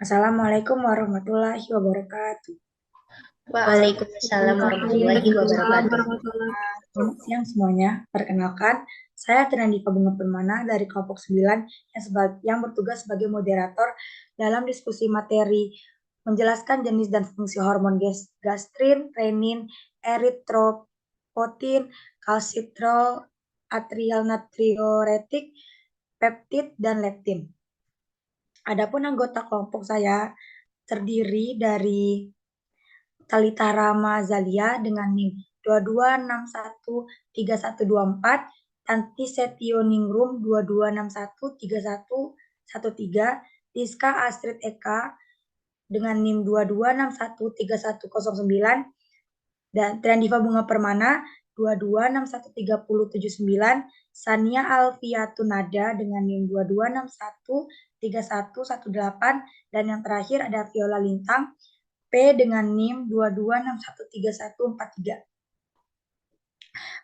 Assalamualaikum warahmatullahi wabarakatuh. Waalaikumsalam warahmatullahi Waalaikumsalam wabarakatuh. warahmatullahi Selamat siang semuanya. Perkenalkan, saya Trendy Bunga Permana dari kelompok 9 yang bertugas sebagai moderator dalam diskusi materi menjelaskan jenis dan fungsi hormon gastrin, renin, eritropotin, kalsitrol, atrial natriuretik, peptid, dan leptin. Adapun anggota kelompok saya terdiri dari Talitara Mazalia dengan NIM 22613124, Tanti Setioningrum 22613113, Rizka Astrid Eka dengan NIM 22613109, dan Triandifa Bunga Permana 22613079, Sania Alfiatunada dengan NIM 22613118, dan yang terakhir ada Viola Lintang P dengan NIM 22613143.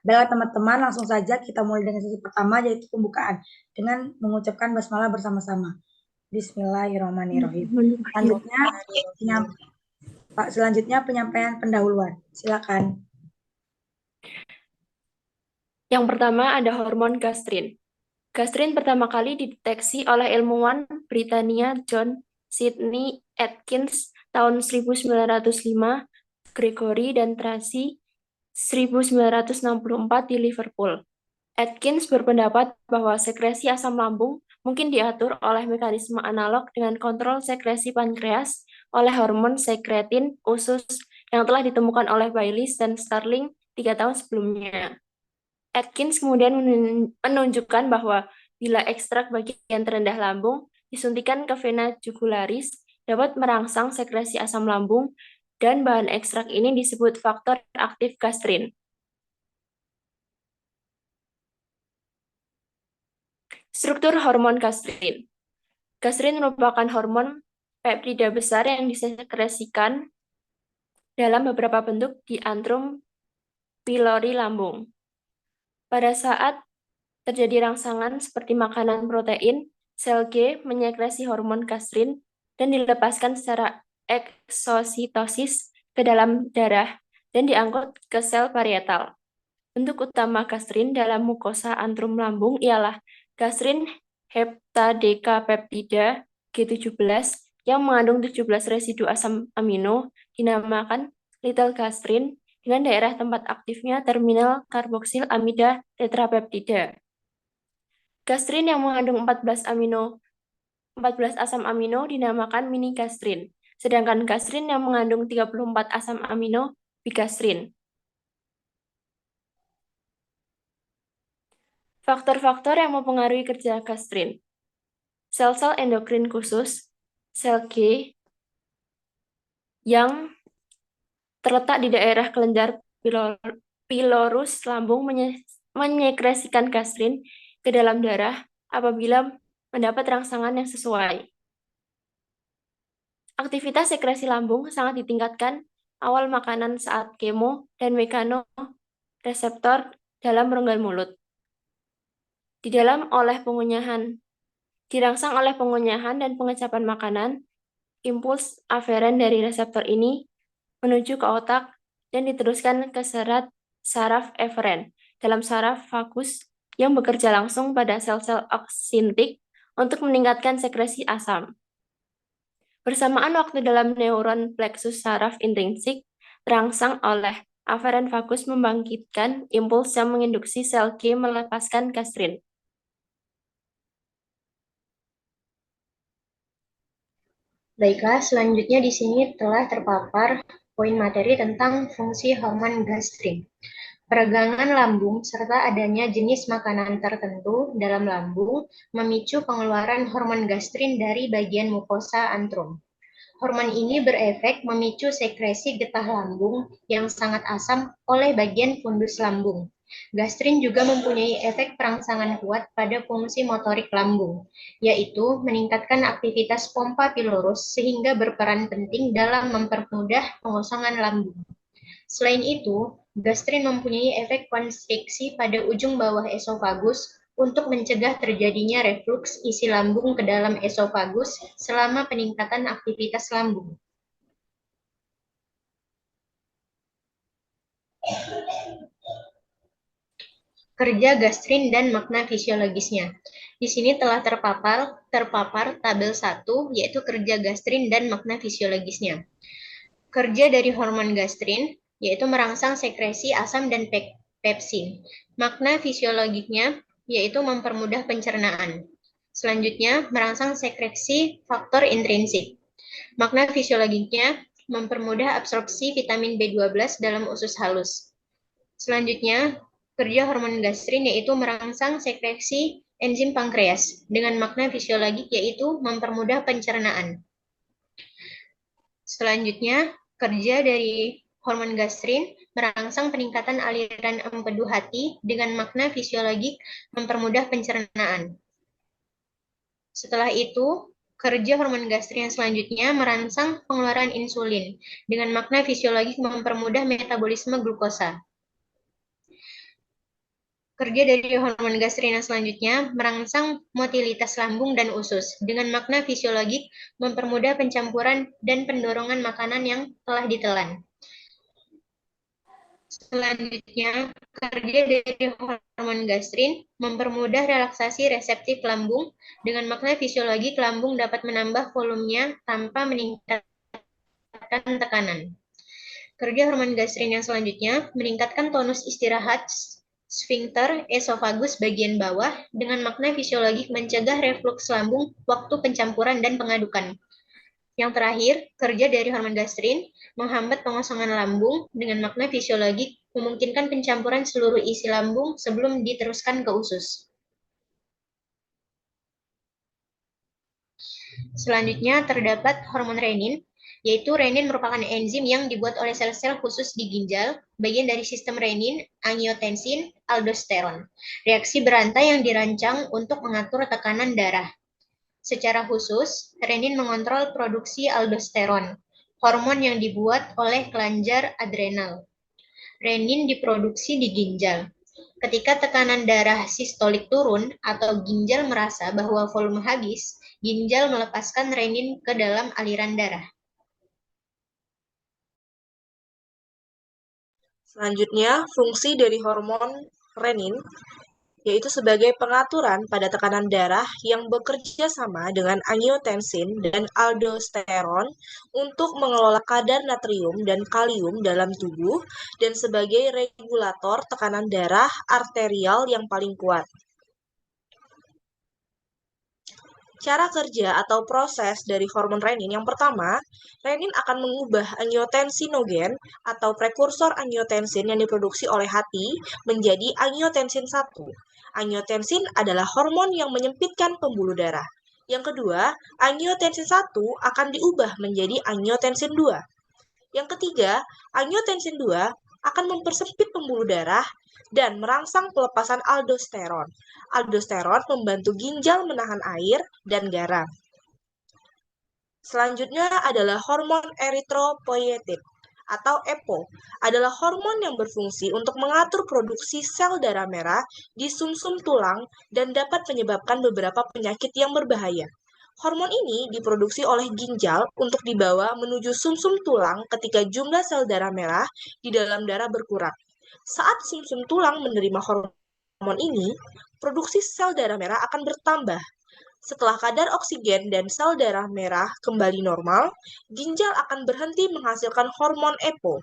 Baiklah teman-teman, langsung saja kita mulai dengan sesi pertama, yaitu pembukaan dengan mengucapkan basmalah bersama-sama. Bismillahirrahmanirrahim. Selanjutnya penyampaian pendahuluan. Silakan. Yang pertama ada hormon gastrin. Gastrin pertama kali dideteksi oleh ilmuwan Britania John Sidney Atkins tahun 1905, Gregory dan Tracy 1964 di Liverpool. Atkins berpendapat bahwa sekresi asam lambung mungkin diatur oleh mekanisme analog dengan kontrol sekresi pankreas oleh hormon sekretin usus yang telah ditemukan oleh Baylis dan Starling 3 tahun sebelumnya. Atkins kemudian menunjukkan bahwa bila ekstrak bagian terendah lambung disuntikan ke vena jugularis dapat merangsang sekresi asam lambung dan bahan ekstrak ini disebut faktor aktif gastrin. Struktur hormon gastrin. Gastrin merupakan hormon peptida besar yang disekresikan dalam beberapa bentuk di antrum pilori lambung. Pada saat terjadi rangsangan seperti makanan protein, sel G menyekresi hormon gastrin dan dilepaskan secara eksositosis ke dalam darah dan diangkut ke sel parietal. Bentuk utama gastrin dalam mukosa antrum lambung ialah gastrin heptadecapeptida G17 yang mengandung 17 residu asam amino dinamakan little gastrin dengan daerah tempat aktifnya terminal karboksil amida tetrapeptida. Gastrin yang mengandung 14 asam amino dinamakan mini gastrin, sedangkan gastrin yang mengandung 34 asam amino bigastrin. Faktor-faktor yang mempengaruhi kerja gastrin. Sel-sel endokrin khusus, sel G, yang terletak di daerah kelenjar pilorus lambung menyekresikan gastrin ke dalam darah apabila mendapat rangsangan yang sesuai. Aktivitas sekresi lambung sangat ditingkatkan awal makanan saat kemo dan mekanoreseptor dalam rongga mulut. Dirangsang oleh pengunyahan dan pengecapan makanan, impuls aferen dari reseptor ini menuju ke otak dan diteruskan ke saraf eferen dalam saraf vagus yang bekerja langsung pada sel-sel oksintik untuk meningkatkan sekresi asam. Bersamaan waktu dalam neuron plexus saraf intrinsik terangsang oleh aferen vagus membangkitkan impuls yang menginduksi sel G melepaskan gastrin. Baiklah, selanjutnya di sini telah terpapar poin materi tentang fungsi hormon gastrin, peregangan lambung, serta adanya jenis makanan tertentu dalam lambung memicu pengeluaran hormon gastrin dari bagian mukosa antrum. Hormon ini berefek memicu sekresi getah lambung yang sangat asam oleh bagian fundus lambung. Gastrin juga mempunyai efek perangsangan kuat pada fungsi motorik lambung, yaitu meningkatkan aktivitas pompa pilorus sehingga berperan penting dalam mempermudah pengosongan lambung. Selain itu, gastrin mempunyai efek konstriksi pada ujung bawah esofagus untuk mencegah terjadinya refluks isi lambung ke dalam esofagus selama peningkatan aktivitas lambung. Kerja gastrin dan makna fisiologisnya. Di sini telah terpapar tabel 1, yaitu kerja gastrin dan makna fisiologisnya. Kerja dari hormon gastrin, yaitu merangsang sekresi asam dan pepsin. Makna fisiologiknya, yaitu mempermudah pencernaan. Selanjutnya, merangsang sekresi faktor intrinsik. Makna fisiologiknya, mempermudah absorpsi vitamin B12 dalam usus halus. Selanjutnya, kerja hormon gastrin yaitu merangsang sekresi enzim pankreas dengan makna fisiologik yaitu mempermudah pencernaan. Selanjutnya, kerja dari hormon gastrin merangsang peningkatan aliran empedu hati dengan makna fisiologik mempermudah pencernaan. Setelah itu, kerja hormon gastrin yang selanjutnya merangsang pengeluaran insulin dengan makna fisiologik mempermudah metabolisme glukosa. Kerja dari hormon gastrin yang selanjutnya merangsang motilitas lambung dan usus dengan makna fisiologik mempermudah pencampuran dan pendorongan makanan yang telah ditelan. Selanjutnya, kerja dari hormon gastrin mempermudah relaksasi reseptif lambung dengan makna fisiologik lambung dapat menambah volumenya tanpa meningkatkan tekanan. Kerja hormon gastrin yang selanjutnya meningkatkan tonus istirahat sphincter esofagus bagian bawah dengan makna fisiologik mencegah refluks lambung waktu pencampuran dan pengadukan. Yang terakhir, kerja dari hormon gastrin menghambat pengosongan lambung dengan makna fisiologik memungkinkan pencampuran seluruh isi lambung sebelum diteruskan ke usus. Selanjutnya terdapat hormon renin, yaitu renin merupakan enzim yang dibuat oleh sel-sel khusus di ginjal, bagian dari sistem renin, angiotensin, aldosteron. Reaksi berantai yang dirancang untuk mengatur tekanan darah. Secara khusus, renin mengontrol produksi aldosteron, hormon yang dibuat oleh kelenjar adrenal. Renin diproduksi di ginjal. Ketika tekanan darah sistolik turun atau ginjal merasa bahwa volume habis, ginjal melepaskan renin ke dalam aliran darah. Selanjutnya, fungsi dari hormon renin yaitu sebagai pengaturan pada tekanan darah yang bekerja sama dengan angiotensin dan aldosteron untuk mengelola kadar natrium dan kalium dalam tubuh dan sebagai regulator tekanan darah arterial yang paling kuat. Cara kerja atau proses dari hormon renin yang pertama, renin akan mengubah angiotensinogen atau prekursor angiotensin yang diproduksi oleh hati menjadi angiotensin 1. Angiotensin adalah hormon yang menyempitkan pembuluh darah. Yang kedua, angiotensin 1 akan diubah menjadi angiotensin 2. Yang ketiga, angiotensin 2 akan mempersempit pembuluh darah dan merangsang pelepasan aldosteron. Aldosteron membantu ginjal menahan air dan garam. Selanjutnya adalah hormon eritropoietin atau EPO, adalah hormon yang berfungsi untuk mengatur produksi sel darah merah di sumsum tulang dan dapat menyebabkan beberapa penyakit yang berbahaya. Hormon ini diproduksi oleh ginjal untuk dibawa menuju sumsum tulang ketika jumlah sel darah merah di dalam darah berkurang. Saat sumsum tulang menerima hormon ini, produksi sel darah merah akan bertambah. Setelah kadar oksigen dan sel darah merah kembali normal, ginjal akan berhenti menghasilkan hormon EPO.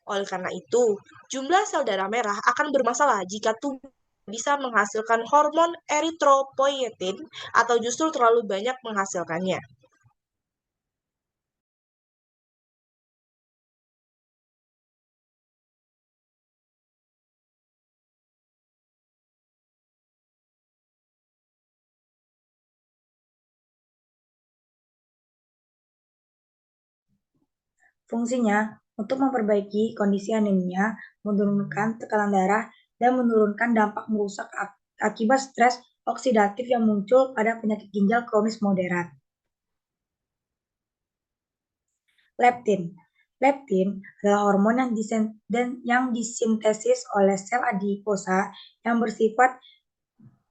Oleh karena itu, jumlah sel darah merah akan bermasalah jika tubuh bisa menghasilkan hormon eritropoietin atau justru terlalu banyak menghasilkannya. Fungsinya untuk memperbaiki kondisi anemia, menurunkan tekanan darah, dan menurunkan dampak merusak akibat stres oksidatif yang muncul pada penyakit ginjal kronis moderat. Leptin. Leptin adalah hormon yang disintesis oleh sel adiposa yang bersifat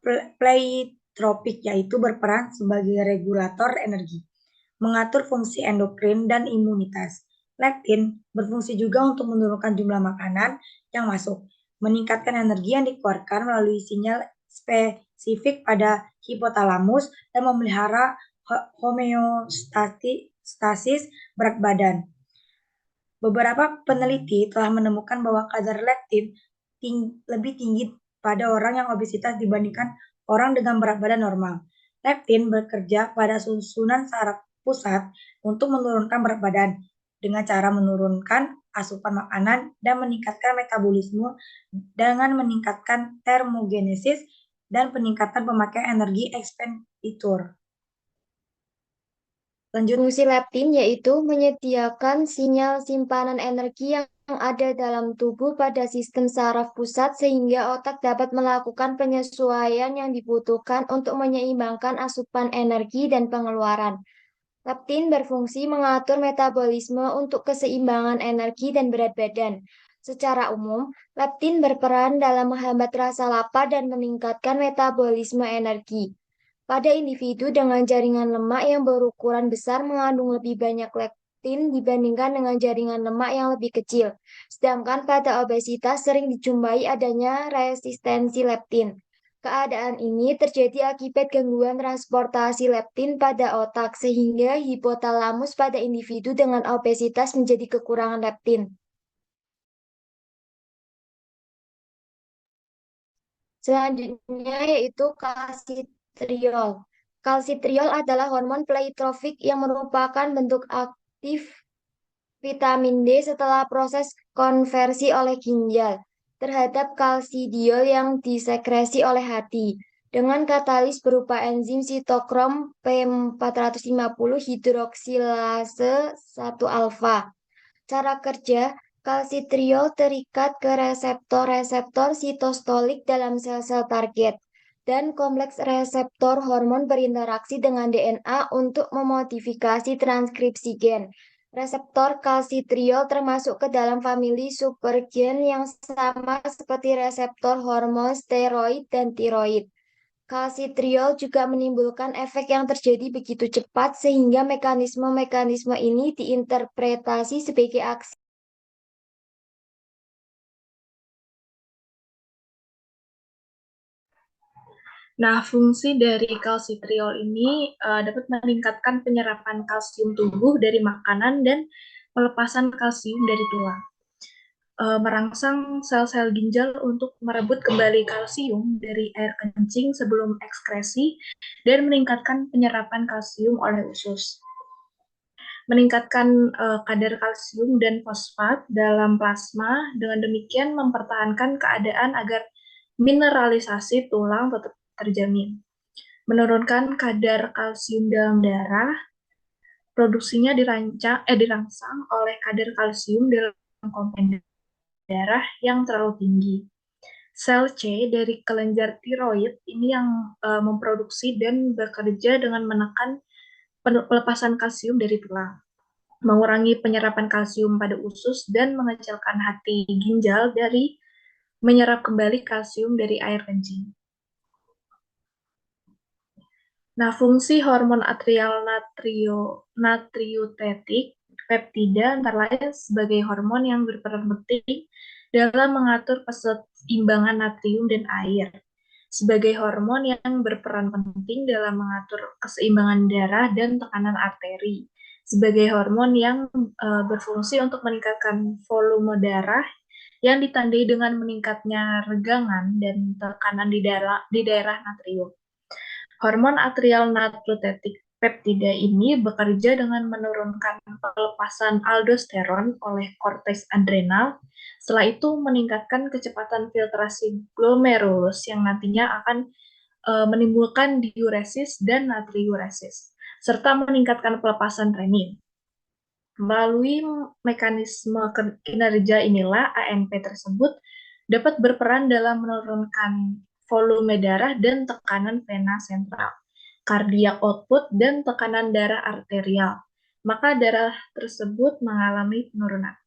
Pleiotropik, yaitu berperan sebagai regulator energi, mengatur fungsi endokrin dan imunitas. Leptin berfungsi juga untuk menurunkan jumlah makanan yang masuk, meningkatkan energi yang dikeluarkan melalui sinyal spesifik pada hipotalamus, dan memelihara homeostasis berat badan. Beberapa peneliti telah menemukan bahwa kadar leptin lebih tinggi pada orang yang obesitas dibandingkan orang dengan berat badan normal. Leptin bekerja pada susunan saraf pusat untuk menurunkan berat badan dengan cara menurunkan asupan makanan dan meningkatkan metabolisme dengan meningkatkan termogenesis dan peningkatan pemakaian energi ekspenditur. Lanjut. Fungsi leptin yaitu menyediakan sinyal simpanan energi yang ada dalam tubuh pada sistem saraf pusat sehingga otak dapat melakukan penyesuaian yang dibutuhkan untuk menyeimbangkan asupan energi dan pengeluaran. Leptin berfungsi mengatur metabolisme untuk keseimbangan energi dan berat badan. Secara umum, leptin berperan dalam menghambat rasa lapar dan meningkatkan metabolisme energi. Pada individu dengan jaringan lemak yang berukuran besar mengandung lebih banyak leptin dibandingkan dengan jaringan lemak yang lebih kecil. Sedangkan pada obesitas sering dijumpai adanya resistensi leptin. Keadaan ini terjadi akibat gangguan transportasi leptin pada otak, sehingga hipotalamus pada individu dengan obesitas menjadi kekurangan leptin. Selanjutnya yaitu kalsitriol. Kalsitriol adalah hormon pleiotropik yang merupakan bentuk aktif vitamin D setelah proses konversi oleh ginjal terhadap kalsidiol yang disekresi oleh hati dengan katalis berupa enzim sitokrom P450 hidroksilase 1-alfa. Cara kerja, kalsitriol terikat ke reseptor-reseptor sitostolik dalam sel-sel target, dan kompleks reseptor hormon berinteraksi dengan DNA untuk memodifikasi transkripsi gen. Reseptor kalsitriol termasuk ke dalam famili supergen yang sama seperti reseptor hormon steroid dan tiroid. Kalsitriol juga menimbulkan efek yang terjadi begitu cepat sehingga mekanisme-mekanisme ini diinterpretasi sebagai aksi. Nah, fungsi dari kalsitriol ini dapat meningkatkan penyerapan kalsium tubuh dari makanan dan pelepasan kalsium dari tulang. Merangsang sel-sel ginjal untuk merebut kembali kalsium dari air kencing sebelum ekskresi dan meningkatkan penyerapan kalsium oleh usus. Meningkatkan kadar kalsium dan fosfat dalam plasma, dengan demikian mempertahankan keadaan agar mineralisasi tulang tetap terjamin. Menurunkan kadar kalsium dalam darah, produksinya dirangsang oleh kadar kalsium dalam komponen darah yang terlalu tinggi. Sel C dari kelenjar tiroid ini yang memproduksi dan bekerja dengan menekan pelepasan kalsium dari tulang, mengurangi penyerapan kalsium pada usus, dan mengecilkan hati ginjal dari menyerap kembali kalsium dari air kencing. Nah, fungsi hormon atrial natriuretik peptida antara lain sebagai hormon yang berperan penting dalam mengatur keseimbangan natrium dan air, sebagai hormon yang berperan penting dalam mengatur keseimbangan darah dan tekanan arteri, sebagai hormon yang berfungsi untuk meningkatkan volume darah yang ditandai dengan meningkatnya regangan dan tekanan di daerah natrium. Hormon atrial natriuretik peptida ini bekerja dengan menurunkan pelepasan aldosteron oleh korteks adrenal. Setelah itu meningkatkan kecepatan filtrasi glomerulus yang nantinya akan menimbulkan diuresis dan natriuresis, serta meningkatkan pelepasan renin. Melalui mekanisme kinerja inilah ANP tersebut dapat berperan dalam menurunkan volume darah dan tekanan vena sentral, cardiac output, dan tekanan darah arterial. Maka darah tersebut mengalami penurunan.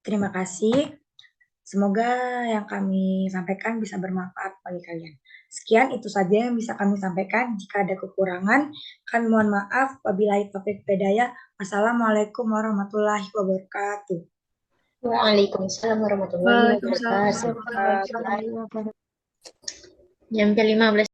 Terima kasih. Semoga yang kami sampaikan bisa bermanfaat bagi kalian. Sekian itu saja yang bisa kami sampaikan. Jika ada kekurangan, kami mohon maaf. Wabillahi taufiq hidayah. Wassalamualaikum warahmatullahi wabarakatuh. Waalaikumsalam warahmatullahi Waalaikumsalam wabarakatuh. warahmatullahi wabarakatuh. Jam 15.